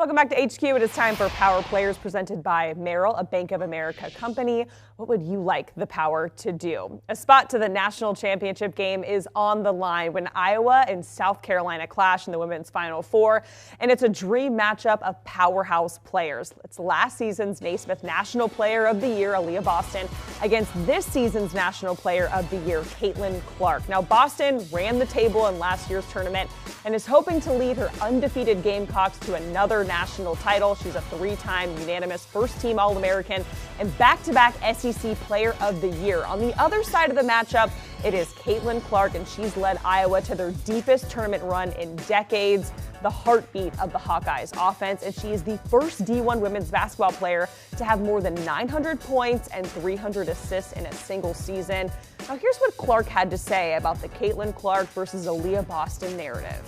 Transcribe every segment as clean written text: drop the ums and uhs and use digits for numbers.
Welcome back to HQ. It is time for Power Players presented by Merrill, a Bank of America company. What would you like the Power to do? A spot to the national championship game is on the line when Iowa and South Carolina clash in the women's Final Four. And it's a dream matchup of powerhouse players. It's last season's Naismith National Player of the Year, Aaliyah Boston, against this season's National Player of the Year, Caitlin Clark. Now, Boston ran the table in last year's tournament and is hoping to lead her undefeated Gamecocks to another national title. She's a three-time unanimous first-team All-American and back-to-back SEC Player of the Year. On the other side of the matchup, it is Caitlin Clark, and she's led Iowa to their deepest tournament run in decades, the heartbeat of the Hawkeyes offense, and she is the first D1 women's basketball player to have more than 900 points and 300 assists in a single season. Now here's what Clark had to say about the Caitlin Clark versus Aaliyah Boston narrative.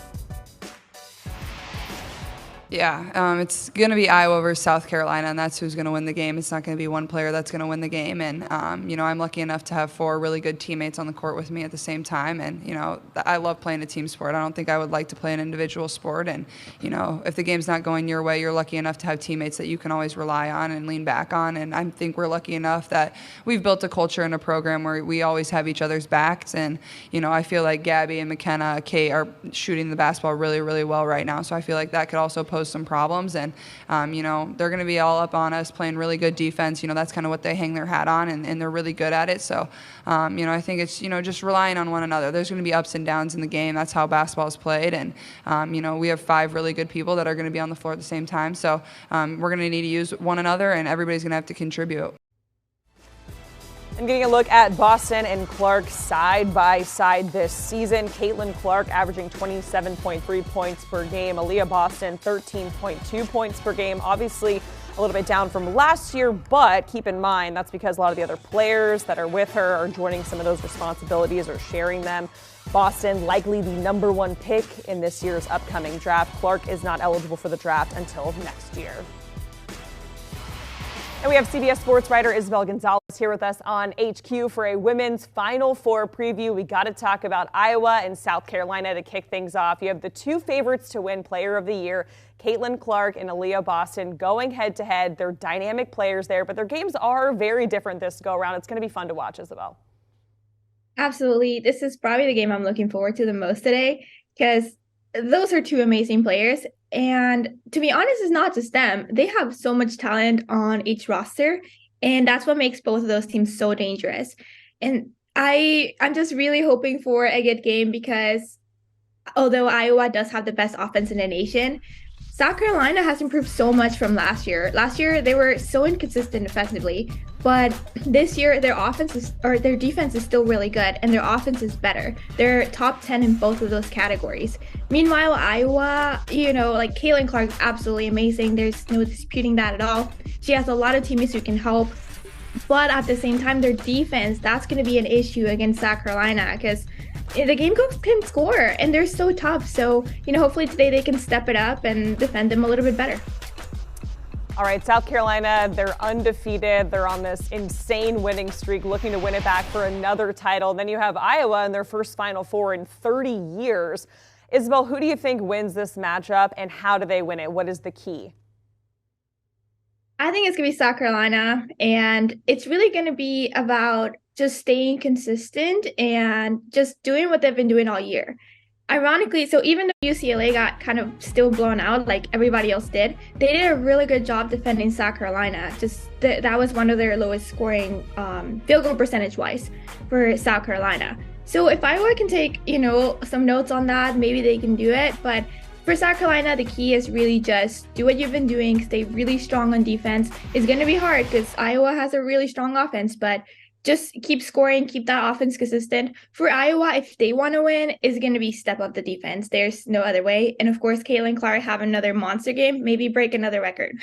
Yeah, it's going to be Iowa versus South Carolina, and that's who's going to win the game. It's not going to be one player that's going to win the game. And, I'm lucky enough to have four really good teammates on the court with me at the same time. And, I love playing a team sport. I don't think I would like to play an individual sport. And, if the game's not going your way, you're lucky enough to have teammates that you can always rely on and lean back on. And I think we're lucky enough that we've built a culture and a program where we always have each other's backs. And, I feel like Gabby and McKenna, Kate are shooting the basketball really, really well right now. So I feel like that could also pose some problems, and they're going to be all up on us playing really good defense. That's kind of what they hang their hat on, and they're really good at it. So I think it's just relying on one another. There's going to be ups and downs in the game. That's how basketball is played, and we have five really good people that are going to be on the floor at the same time. So we're going to need to use one another, and everybody's going to have to contribute. And getting a look at Boston and Clark side by side this season. Caitlin Clark averaging 27.3 points per game. Aaliyah Boston 13.2 points per game. Obviously a little bit down from last year, but keep in mind that's because a lot of the other players that are with her are joining some of those responsibilities or sharing them. Boston likely the number one pick in this year's upcoming draft. Clark is not eligible for the draft until next year. And we have CBS sports writer Isabel Gonzalez here with us on HQ for a women's Final Four preview. We got to talk about Iowa and South Carolina to kick things off. You have the two favorites to win Player of the Year, Caitlin Clark and Aaliyah Boston, going head-to-head. They're dynamic players there, but their games are very different this go-around. It's going to be fun to watch, Isabel. Absolutely. This is probably the game I'm looking forward to the most today because those are two amazing players. And to be honest, it's not just them. They have so much talent on each roster, and that's what makes both of those teams so dangerous. And I'm just really hoping for a good game because although Iowa does have the best offense in the nation, South Carolina has improved so much from last year. Last year, they were so inconsistent defensively, but this year their defense is still really good and their offense is better. They're top 10 in both of those categories. Meanwhile, Iowa, Caitlin Clark is absolutely amazing. There's no disputing that at all. She has a lot of teammates who can help, but at the same time, their defense, that's going to be an issue against South Carolina because the Gamecocks can score and they're so tough. So, hopefully today they can step it up and defend them a little bit better. All right, South Carolina, they're undefeated. They're on this insane winning streak, looking to win it back for another title. Then you have Iowa in their first Final Four in 30 years. Isabel, who do you think wins this matchup and how do they win it? What is the key? I think it's going to be South Carolina, and it's really going to be about just staying consistent and just doing what they've been doing all year. Ironically, so even though UCLA got kind of still blown out like everybody else did, they did a really good job defending South Carolina. Just that was one of their lowest scoring field goal percentage-wise for South Carolina. So if Iowa can take, some notes on that, maybe they can do it. But for South Carolina, the key is really just do what you've been doing, stay really strong on defense. It's going to be hard because Iowa has a really strong offense, but just keep scoring, keep that offense consistent. For Iowa, if they want to win, it's going to be step up the defense. There's no other way. And of course, Caitlin Clark have another monster game, maybe break another record.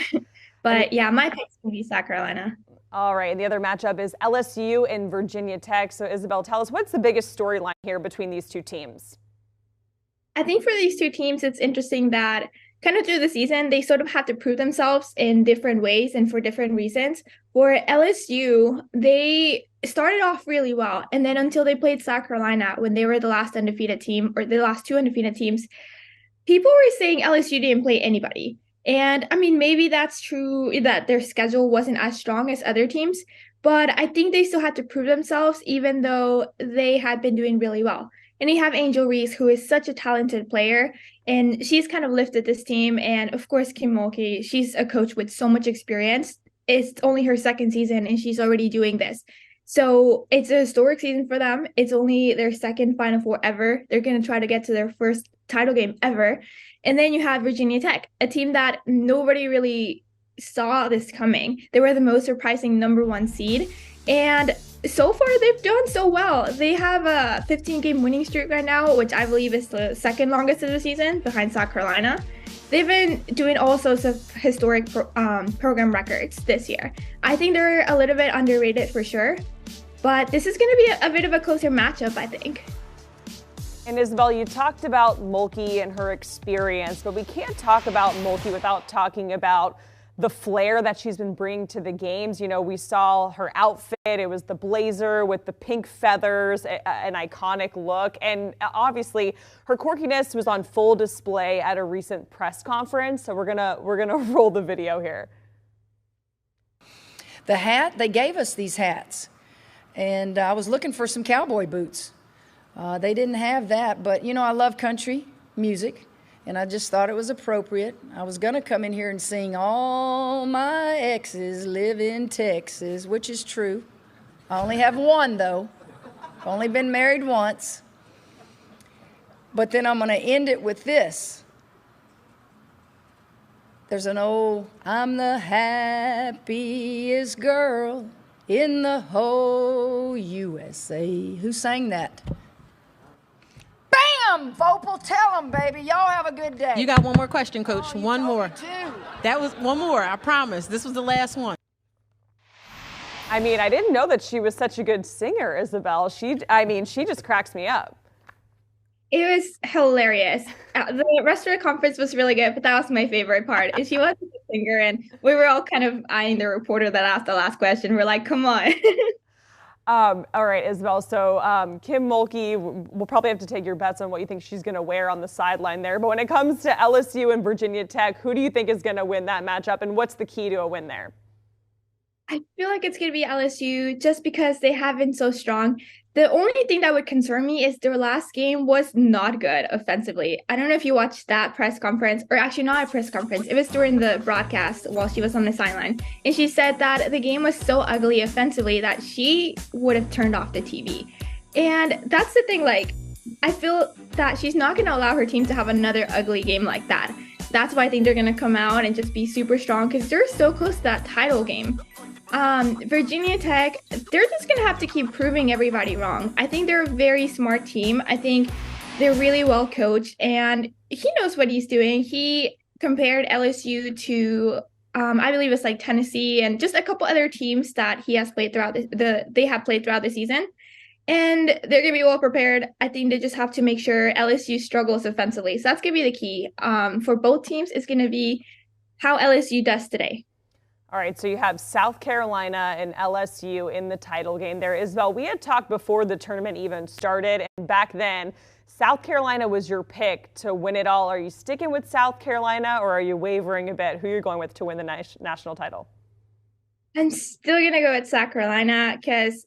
But yeah, my pick's going to be South Carolina. All right, and the other matchup is LSU and Virginia Tech. So Isabel, tell us, what's the biggest storyline here between these two teams? I think for these two teams, it's interesting that kind of through the season, they sort of had to prove themselves in different ways and for different reasons. For LSU, they started off really well. And then until they played South Carolina, when they were the last undefeated team or the last two undefeated teams, people were saying LSU didn't play anybody. And I mean, maybe that's true that their schedule wasn't as strong as other teams, but I think they still had to prove themselves, even though they had been doing really well. And you have Angel Reese, who is such a talented player, and she's kind of lifted this team. And of course, Kim Mulkey, she's a coach with so much experience. It's only her second season, and she's already doing this. So it's a historic season for them. It's only their second Final Four ever. They're going to try to get to their first title game ever. And then you have Virginia Tech, a team that nobody really saw this coming. They were the most surprising #1 seed. And so far, they've done so well. They have a 15-game winning streak right now, which I believe is the second longest of the season behind South Carolina. They've been doing all sorts of historic program records this year. I think they're a little bit underrated for sure. But this is going to be a bit of a closer matchup, I think. And Isabel, you talked about Mulkey and her experience, but we can't talk about Mulkey without talking about the flair that she's been bringing to the games. You know, we saw her outfit. It was the blazer with the pink feathers, an iconic look. And obviously, her quirkiness was on full display at a recent press conference. So we're gonna roll the video here. The hat, they gave us these hats. And I was looking for some cowboy boots. They didn't have that, but, you know, I love country music, and I just thought it was appropriate. I was going to come in here and sing All My Exes Live in Texas, which is true. I only have one, though. I've only been married once. But then I'm going to end it with this. There's an old, I'm the happiest girl in the whole USA. Who sang that? Bam! Vopal, tell them, baby. Y'all have a good day. You got one more question, Coach. Oh, one more. Two. That was one more, I promise. This was the last one. I mean, I didn't know that she was such a good singer, Isabel. She just cracks me up. It was hilarious. The rest of the conference was really good, but that was my favorite part. And she was a good singer, and we were all kind of eyeing the reporter that asked the last question. We're like, come on. All right, Isabel. So Kim Mulkey, we'll probably have to take your bets on what you think she's going to wear on the sideline there. But when it comes to LSU and Virginia Tech, who do you think is going to win that matchup, and what's the key to a win there? I feel like it's going to be LSU just because they have been so strong. The only thing that would concern me is their last game was not good offensively. I don't know if you watched that press conference, or actually not a press conference. It was during the broadcast while she was on the sideline. And she said that the game was so ugly offensively that she would have turned off the TV. And that's the thing, like, I feel that she's not going to allow her team to have another ugly game like that. That's why I think they're going to come out and just be super strong because they're so close to that title game. Virginia Tech, they're just going to have to keep proving everybody wrong. I think they're a very smart team. I think they're really well coached, and he knows what he's doing. He compared LSU to, I believe it's like Tennessee and just a couple other teams that he has played throughout they have played throughout the season. And they're going to be well prepared. I think they just have to make sure LSU struggles offensively. So that's going to be the key. For both teams, it's going to be how LSU does today. All right, so you have South Carolina and LSU in the title game there. Isabel, we had talked before the tournament even started, and back then, South Carolina was your pick to win it all. Are you sticking with South Carolina, or are you wavering a bit? Who are you going with to win the national title? I'm still going to go with South Carolina because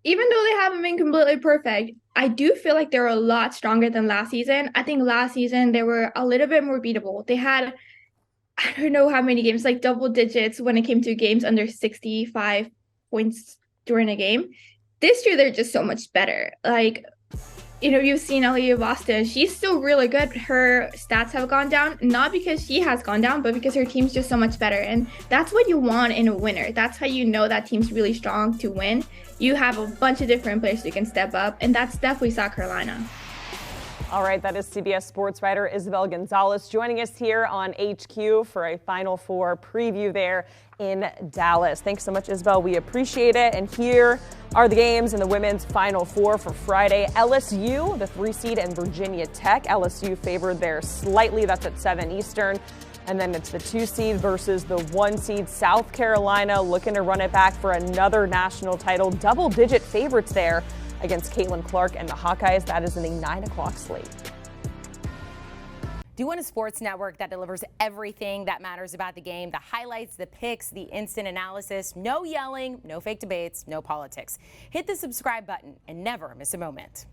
even though they haven't been completely perfect, I do feel like they're a lot stronger than last season. I think last season they were a little bit more beatable. They had, I don't know how many games, like double digits when it came to games under 65 points during a game. This year, they're just so much better. Like, you know, you've seen Aaliyah Boston. She's still really good. Her stats have gone down, not because she has gone down, but because her team's just so much better. And that's what you want in a winner. That's how you know that team's really strong to win. You have a bunch of different players who can step up, and that's definitely South Carolina. All right, that is CBS sports writer Isabel Gonzalez joining us here on HQ for a Final Four preview there in Dallas. Thanks so much, Isabel. We appreciate it. And here are the games in the women's Final Four for Friday. LSU, the 3 seed, and Virginia Tech. LSU favored there slightly. That's at 7 Eastern. And then it's the 2 seed versus the 1 seed, South Carolina, looking to run it back for another national title. Double-digit favorites there against Caitlin Clark and the Hawkeyes. That is in a 9 o'clock slate. Do you want a sports network that delivers everything that matters about the game? The highlights, the picks, the instant analysis, no yelling, no fake debates, no politics. Hit the subscribe button and never miss a moment.